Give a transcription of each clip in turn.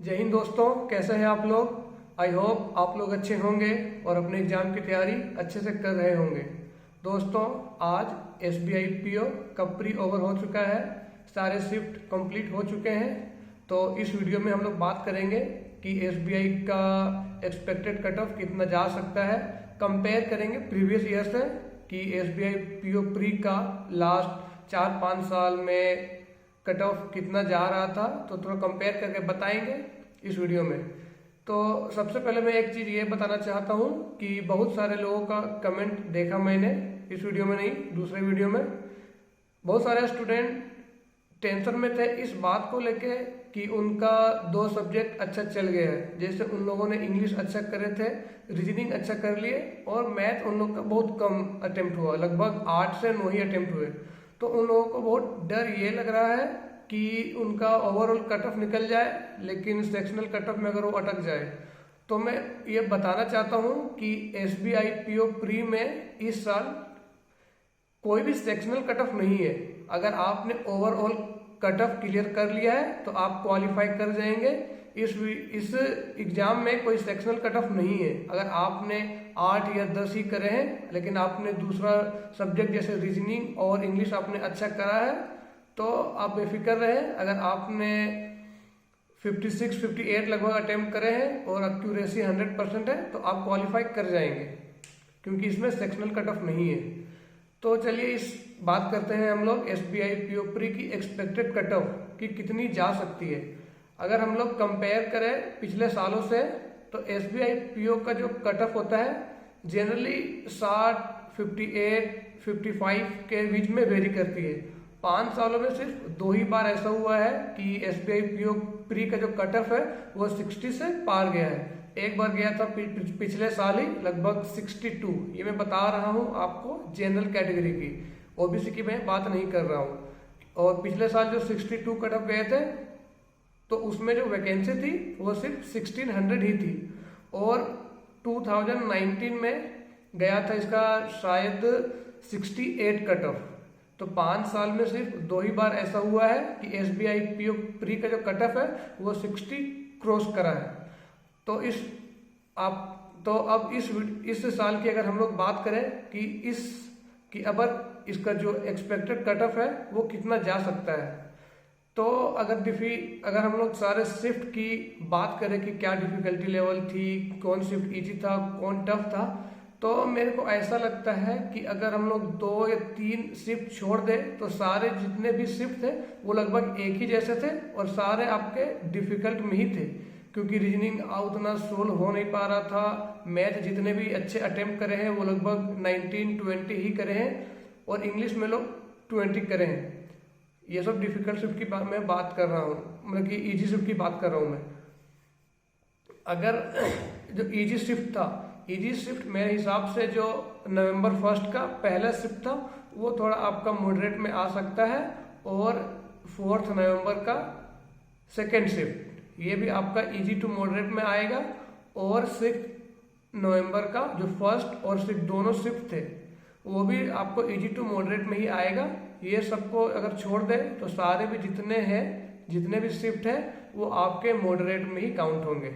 जय हिंद दोस्तों, कैसे हैं आप लोग। आई होप आप लोग अच्छे होंगे और अपने एग्जाम की तैयारी अच्छे से कर रहे होंगे। दोस्तों, आज SBI PO का प्री ओवर हो चुका है, सारे शिफ्ट कंप्लीट हो चुके हैं। तो इस वीडियो में हम लोग बात करेंगे कि SBI का एक्सपेक्टेड कट ऑफ कितना जा सकता है। कंपेयर करेंगे प्रीवियस ईयर से कि SBI PO प्री का लास्ट 4-5 साल में कट ऑफ कितना जा रहा था, तो थोड़ा कंपेयर करके बताएंगे इस वीडियो में। तो सबसे पहले मैं एक चीज़ ये बताना चाहता हूँ कि बहुत सारे लोगों का कमेंट देखा मैंने, इस वीडियो में नहीं दूसरे वीडियो में। बहुत सारे स्टूडेंट टेंशन में थे इस बात को लेके कि उनका 2 सब्जेक्ट अच्छा चल गया है। जैसे उन लोगों ने इंग्लिश अच्छा करे थे, रीजनिंग अच्छा कर लिए और मैथ उन लोग का बहुत कम अटेम्प्ट हुआ, लगभग 8 से 9 ही अटेम्प्ट हुए। तो उन लोगों को बहुत डर ये लग रहा है कि उनका ओवरऑल कट ऑफ निकल जाए, लेकिन सेक्शनल कट ऑफ में अगर वो अटक जाए। तो मैं ये बताना चाहता हूँ कि SBI PO प्री में इस साल कोई भी सेक्शनल कट ऑफ नहीं है। अगर आपने ओवरऑल कट ऑफ क्लियर कर लिया है तो आप क्वालिफाई कर जाएंगे। इस एग्जाम में कोई सेक्शनल कट ऑफ नहीं है। अगर आपने 8 या 10 ही करे हैं, लेकिन आपने दूसरा सब्जेक्ट जैसे रीजनिंग और इंग्लिश आपने अच्छा करा है, तो आप बेफिक्र रहें। अगर आपने 56-58 लगभग अटेम्प्ट करे हैं और एक्यूरेसी 100% है, तो आप क्वालिफाई कर जाएंगे, क्योंकि इसमें सेक्शनल कट ऑफ नहीं है। तो चलिए इस बात करते हैं हम लोग SBI PO प्री की एक्सपेक्टेड कट ऑफ की कितनी जा सकती है। अगर हम लोग कंपेयर करें पिछले सालों से, तो SBI PO का जो कट ऑफ होता है जनरली 60, 58, 55 के बीच में वेरी करती है। 5 सालों में सिर्फ 2 ही बार ऐसा हुआ है कि SBI PO प्री का जो कट ऑफ है वो 60 से पार गया है। एक बार गया था पिछले साल ही, लगभग 62। ये मैं बता रहा हूँ आपको जनरल कैटेगरी की, OBC की मैं बात नहीं कर रहा हूँ। और पिछले साल जो 62 कट ऑफ गए थे, तो उसमें जो वैकेंसी थी वो सिर्फ 1600 ही थी। और 2019 में गया था इसका शायद 68 कट ऑफ। तो 5 साल में सिर्फ 2 ही बार ऐसा हुआ है कि SBI PO प्री का जो कट ऑफ है वो 60 क्रॉस करा है। तो अब इस साल की अगर हम लोग बात करें कि अब इसका जो एक्सपेक्टेड कट ऑफ है वो कितना जा सकता है, तो अगर हम लोग सारे शिफ्ट की बात करें कि क्या डिफिकल्टी लेवल थी, कौन शिफ्ट इजी था, कौन टफ था, तो मेरे को ऐसा लगता है कि अगर हम लोग 2 या 3 शिफ्ट छोड़ दें तो सारे जितने भी शिफ्ट थे वो लगभग एक ही जैसे थे और सारे आपके डिफिकल्ट में ही थे, क्योंकि रीजनिंग उतना सोल्व हो नहीं पा रहा था। मैथ जितने भी अच्छे अटेम्प्ट करे हैं वो लगभग 19-20 ही करे हैं और इंग्लिश में लोग 20 करे हैं। ये सब डिफिकल्ट शिफ्ट की मैं बात कर रहा हूँ, मतलब कि इजी शिफ्ट की बात कर रहा हूँ मैं। अगर जो इजी शिफ्ट था, इजी शिफ्ट मेरे हिसाब से जो नवंबर 1 का पहला शिफ्ट था वो थोड़ा आपका मॉडरेट में आ सकता है, और 4 नवंबर का सेकेंड शिफ्ट ये भी आपका इजी टू मॉडरेट में आएगा। और 6 नवंबर का जो फर्स्ट और 6 दोनों शिफ्ट थे वो भी आपको इजी टू मॉडरेट में ही आएगा। ये सबको अगर छोड़ दें तो सारे भी जितने भी शिफ्ट है वो आपके मॉडरेट में ही काउंट होंगे।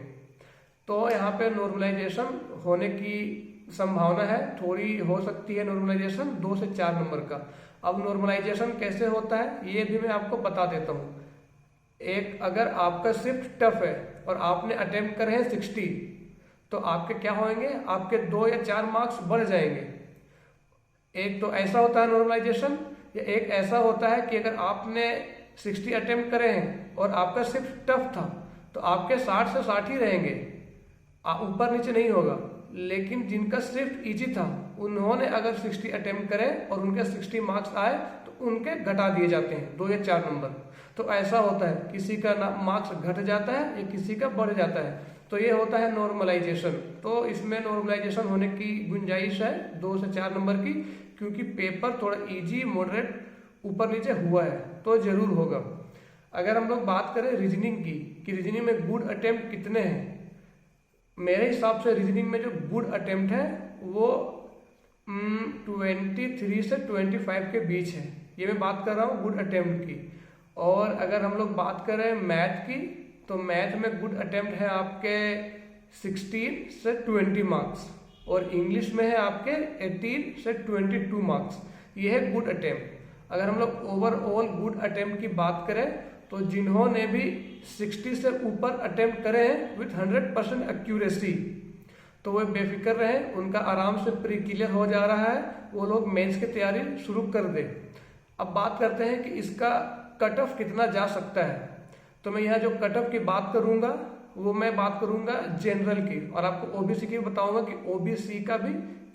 तो यहाँ पे नॉर्मलाइजेशन होने की संभावना है, थोड़ी हो सकती है नॉर्मलाइजेशन 2 से 4 नंबर का। अब नॉर्मलाइजेशन कैसे होता है ये भी मैं आपको बता देता हूँ। अगर आपका शिफ्ट टफ है और आपने अटेम्प्ट करे हैं 60, तो आपके क्या होंगे, आपके 2 या 4 मार्क्स बढ़ जाएंगे। एक तो ऐसा होता है नॉर्मलाइजेशन, या एक ऐसा होता है कि अगर आपने 60 अटेम्प्ट करे हैं और आपका शिफ्ट टफ था तो आपके 60 से 60 ही रहेंगे, ऊपर नीचे नहीं होगा। लेकिन जिनका शिफ्ट इजी था उन्होंने अगर 60 अटेम्प्ट करे और उनके 60 मार्क्स आए तो उनके घटा दिए जाते हैं 2 या 4 नंबर। तो ऐसा होता है, किसी का मार्क्स घट जाता है या किसी का बढ़ जाता है। तो ये होता है नॉर्मलाइजेशन। तो इसमें नॉर्मलाइजेशन होने की गुंजाइश है 2 से 4 नंबर की, क्योंकि पेपर थोड़ा इजी मॉडरेट ऊपर नीचे हुआ है, तो जरूर होगा। अगर हम लोग बात करें रीजनिंग की कि रीजनिंग में गुड अटेम्प्ट कितने हैं, मेरे हिसाब से रीजनिंग में जो गुड अटेम्प्ट है वो 23 से 25 के बीच है। ये मैं बात कर रहा हूँ गुड अटेम्प्ट की। और अगर हम लोग बात करें मैथ की, तो मैथ में गुड अटेम्प्ट है आपके 16 से 20 मार्क्स, और इंग्लिश में है आपके 18 से 22 मार्क्स। ये है गुड अटेम्प्ट। अगर हम लोग ओवरऑल गुड अटेम्प्ट की बात करें तो जिन्होंने भी 60 से ऊपर अटेम्प्ट करे हैं विथ 100% एक्यूरेसी, तो वो बेफिक्र रहे, उनका आराम से प्री क्लियर हो जा रहा है, वो लोग मेंस की तैयारी शुरू कर दे। अब बात करते हैं कि इसका कट ऑफ कितना जा सकता है। तो मैं यहाँ जो कट ऑफ की बात करूंगा वो मैं बात करूंगा जनरल की, और आपको ओबीसी की बताऊंगा कि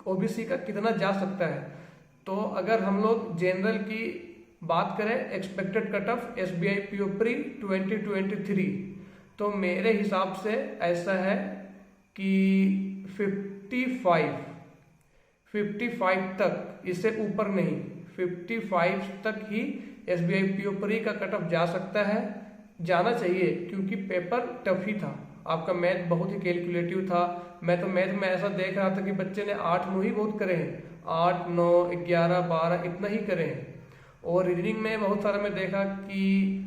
ओबीसी का कितना जा सकता है। तो अगर हम लोग जनरल की बात करें expected cut off SBI PO pre 2023, तो मेरे हिसाब से ऐसा है कि 55 तक, इससे ऊपर नहीं, 55 तक ही SBI PO प्री का कट ऑफ जा सकता है, जाना चाहिए, क्योंकि पेपर टफ ही था। आपका मैथ बहुत ही कैलकुलेटिव था। मैं तो मैथ में ऐसा देख रहा था कि बच्चे ने 8-9 ही बहुत करे हैं, 8, 9, 11, 12 इतना ही करे हैं। और रीजनिंग में बहुत सारा मैं देखा कि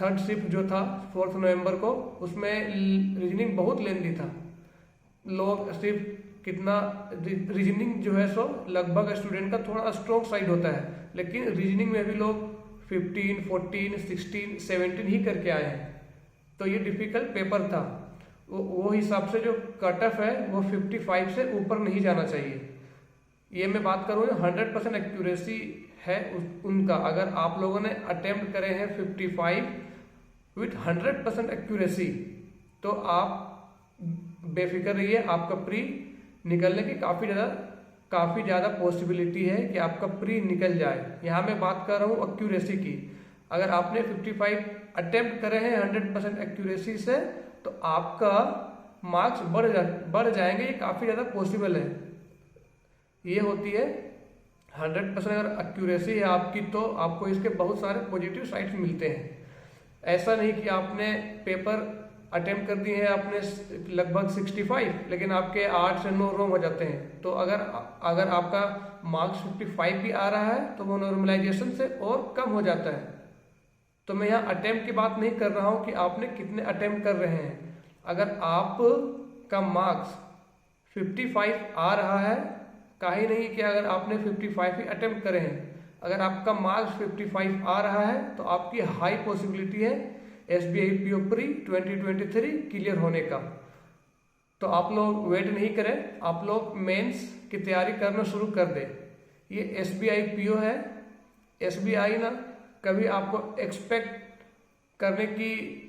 थर्ड शिफ्ट जो था 4 नवंबर को, उसमें रीजनिंग बहुत लेंदी था। लोग सिर्फ कितना रीजनिंग जो है सो लगभग स्टूडेंट का थोड़ा स्ट्रॉन्ग साइड होता है, लेकिन रीजनिंग में भी लोग 15, 14, 16, 17 ही करके आए हैं। तो ये डिफिकल्ट पेपर था। वो हिसाब से जो कट ऑफ है वो 55 से ऊपर नहीं जाना चाहिए। ये मैं बात करूँ 100% एक्यूरेसी है उनका। अगर आप लोगों ने अटेम्प्ट करे हैं 55 विथ 100% एक्यूरेसी, तो आप बेफिक्र रहिए, आपका प्री निकलने की काफ़ी ज़्यादा पॉसिबिलिटी है कि आपका प्री निकल जाए। यहाँ मैं बात कर रहा हूँ एक्यूरेसी की। अगर आपने 55 अटेम्प्ट करे हैं 100% एक्यूरेसी से, तो आपका मार्क्स बढ़ जाएंगे, ये काफ़ी ज़्यादा पॉसिबल है। ये होती है 100% अगर एक्यूरेसी है आपकी, तो आपको इसके बहुत सारे पॉजिटिव साइड्स मिलते हैं। ऐसा नहीं कि आपने पेपर अटेम्प्ट कर दिए हैं आपने लगभग 65, लेकिन आपके 8 से 9 रॉन्ग हो जाते हैं। तो अगर आपका मार्क्स 55 भी आ रहा है तो वो नॉर्मलाइजेशन से और कम हो जाता है। तो मैं यहाँ अटेम्प्ट की बात नहीं कर रहा हूँ कि आपने कितने अटेम्प्ट कर रहे हैं। अगर आप का मार्क्स 55 आ रहा है, काहे नहीं कि अगर आपने 55 ही अटेम्प्ट करे हैं, अगर आपका मार्क्स 55 आ रहा है तो आपकी हाई पॉसिबिलिटी है SBI PO प्री 2023 क्लियर होने का। तो आप लोग वेट नहीं करें, आप लोग मेंस की तैयारी करना शुरू कर दें। ये SBI PO है, SBI ना कभी आपको एक्सपेक्ट करने की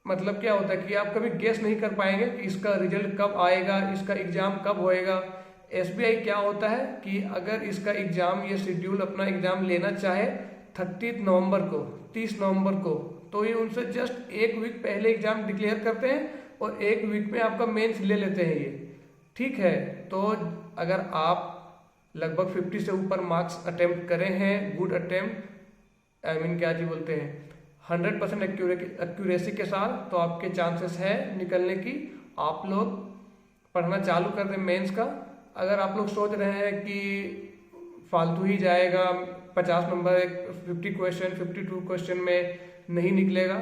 मतलब क्या होता है कि आप कभी गेस नहीं कर पाएंगे कि इसका रिजल्ट कब आएगा, इसका एग्जाम कब होएगा। SBI क्या होता है कि अगर इसका एग्जाम, ये शेड्यूल अपना एग्जाम लेना चाहे 30 नवंबर को, 30 नवंबर को, तो ये उनसे जस्ट 1 वीक पहले एग्जाम डिक्लेयर करते हैं और 1 वीक में आपका मेंस ले लेते हैं ये। ठीक है, तो अगर आप लगभग 50 से ऊपर मार्क्स अटेम्प्ट करें हैं, गुड अटेम्प्ट, क्या जी बोलते हैं, 100% एक्यूरेसी के साथ, तो आपके चांसेस है निकलने की। आप लोग पढ़ना चालू कर दें मेंस का। अगर आप लोग सोच रहे हैं कि फालतू ही जाएगा, 50 नंबर 50 क्वेश्चन 52 क्वेश्चन में नहीं निकलेगा,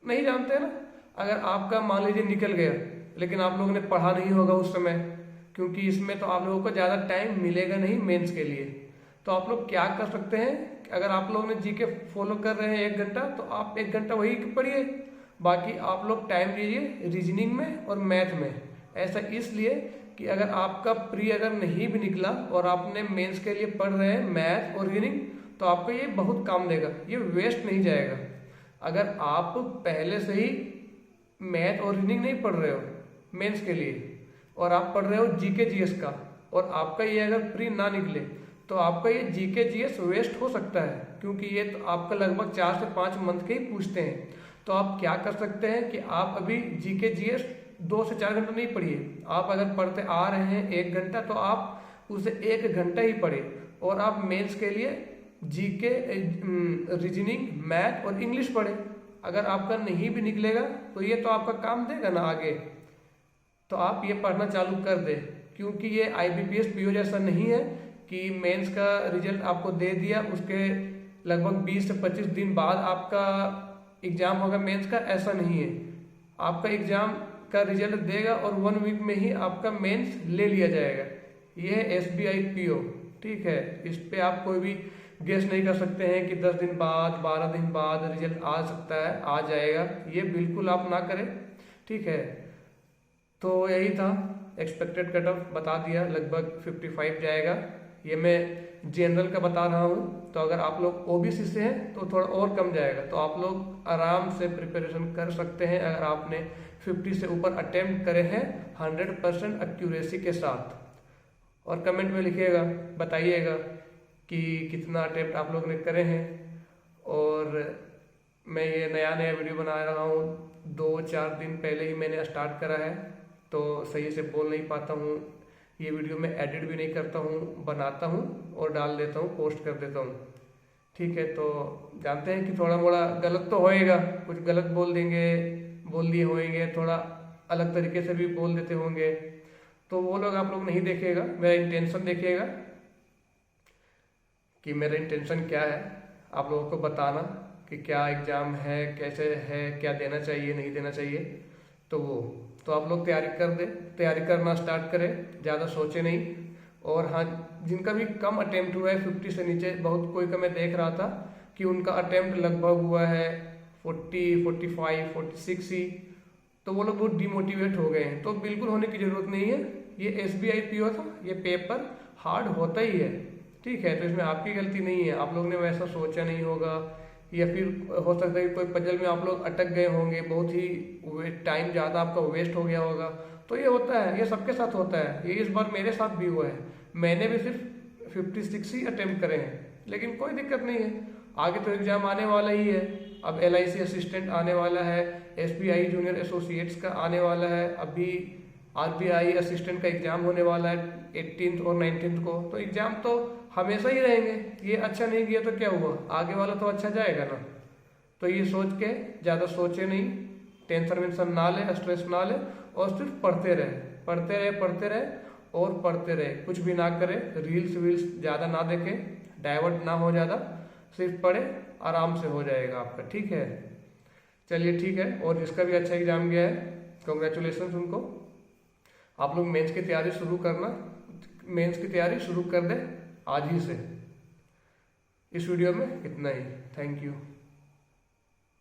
नहीं जानते ना। अगर आपका मान लीजिए निकल गया, लेकिन आप लोगों ने पढ़ा नहीं होगा उस समय, क्योंकि इसमें तो आप लोगों को ज़्यादा टाइम मिलेगा नहीं मेंस के लिए। तो आप लोग क्या कर सकते हैं, अगर आप लोग ने जीके फॉलो कर रहे हैं 1 घंटा, तो आप 1 घंटा वही पढ़िए, बाकी आप लोग टाइम दीजिए रीजनिंग में और मैथ में। ऐसा इसलिए कि अगर आपका प्री अगर नहीं भी निकला और आपने मेंस के लिए पढ़ रहे हैं मैथ और रीजनिंग, तो आपको ये बहुत काम देगा, ये वेस्ट नहीं जाएगा। अगर आप पहले से ही मैथ और रीजनिंग नहीं पढ़ रहे हो मेंस के लिए, और आप पढ़ रहे हो जीके जीएस का, और आपका ये अगर प्री ना निकले, तो आपका ये जीके जीएस वेस्ट हो सकता है, क्योंकि ये तो आपका लगभग 4 से 5 मंथ के ही पूछते हैं। तो आप क्या कर सकते हैं कि आप अभी जीके जीएस 2 से 4 घंटा नहीं पढ़िए। आप अगर पढ़ते आ रहे हैं 1 घंटा, तो आप उसे 1 घंटा ही पढ़े, और आप मेंस के लिए जीके, रीजनिंग, मैथ और इंग्लिश पढ़े। अगर आपका नहीं भी निकलेगा तो ये तो आपका काम देगा ना आगे। तो आप ये पढ़ना चालू कर दें, क्योंकि ये IBPS PO जैसा नहीं है कि मेंस का रिजल्ट आपको दे दिया, उसके लगभग 20 से 25 दिन बाद आपका एग्जाम होगा मेंस का, ऐसा नहीं है। आपका एग्जाम का रिजल्ट देगा और 1 वीक में ही आपका मेंस ले लिया जाएगा। ये है SBI PO, ठीक है। इस पे आप कोई भी गेस नहीं कर सकते हैं कि 10 दिन बाद 12 दिन बाद रिजल्ट आ सकता है, आ जाएगा, ये बिल्कुल आप ना करें, ठीक है। तो यही था, एक्सपेक्टेड कट ऑफ बता दिया, लगभग 55 जाएगा। ये मैं जनरल का बता रहा हूँ, तो अगर आप लोग OBC से हैं तो थोड़ा और कम जाएगा। तो आप लोग आराम से प्रिपरेशन कर सकते हैं अगर आपने 50 से ऊपर अटेम्प्ट करे हैं 100% एक्यूरेसी के साथ। और कमेंट में लिखिएगा, बताइएगा कि कितना अटेम्प्ट आप लोग ने करे हैं। और मैं ये नया वीडियो बना रहा हूँ, 2-4 दिन पहले ही मैंने स्टार्ट करा है, तो सही से बोल नहीं पाता हूँ। ये वीडियो मैं एडिट भी नहीं करता हूँ, बनाता हूँ और डाल देता हूँ, पोस्ट कर देता हूँ, ठीक है। तो जानते हैं कि थोड़ा मोड़ा गलत तो होएगा, कुछ गलत बोल दिए होंगे, थोड़ा अलग तरीके से भी बोल देते होंगे, तो वो लोग आप लोग नहीं देखिएगा, मेरा इंटेंशन देखिएगा कि मेरा इंटेंशन क्या है, आप लोगों को बताना कि क्या एग्ज़ाम है, कैसे है, क्या देना चाहिए, नहीं देना चाहिए। तो आप लोग तैयारी करना स्टार्ट करें, ज़्यादा सोचे नहीं। और हाँ, जिनका भी कम अटेम्प्ट हुआ है 50 से नीचे, बहुत कोई का मैं देख रहा था कि उनका अटेम्प्ट लगभग हुआ है 40, 45, 46 ही, तो वो लोग बहुत डिमोटिवेट हो गए हैं। तो बिल्कुल होने की ज़रूरत नहीं है, ये SBI PO था, ये पेपर हार्ड होता ही है, ठीक है। तो इसमें आपकी गलती नहीं है, आप लोग ने वैसा सोचा नहीं होगा, या फिर हो सकता है कि कोई पजल में आप लोग अटक गए होंगे, बहुत ही टाइम ज़्यादा आपका वेस्ट हो गया होगा। तो ये होता है, ये सबके साथ होता है, ये इस बार मेरे साथ भी हुआ है। मैंने भी सिर्फ 56 ही अटेम्प्ट करे हैं, लेकिन कोई दिक्कत नहीं है, आगे तो एग्जाम आने वाला ही है। अब LIC असिस्टेंट आने वाला है, SBI जूनियर एसोसिएट्स का आने वाला है, अभी RBI असिस्टेंट का एग्जाम होने वाला है 18 और 19 को। तो एग्जाम तो हमेशा ही रहेंगे, ये अच्छा नहीं किया तो क्या हुआ, आगे वाला तो अच्छा जाएगा ना। तो ये सोच के ज़्यादा सोचे नहीं, टेंशन वेंशन ना ले, स्ट्रेस ना ले, और सिर्फ पढ़ते रहे और पढ़ते रहे, कुछ भी ना करे, रील्स वील्स ज़्यादा ना देखे, डाइवर्ट ना हो ज़्यादा, सिर्फ पढ़े, आराम से हो जाएगा आपका, ठीक है। चलिए ठीक है, और जिसका भी अच्छा एग्जाम गया है कॉन्ग्रेचुलेशन उनको। आप लोग मेंस की तैयारी शुरू कर दें आज ही से। इस वीडियो में इतना ही, थैंक यू।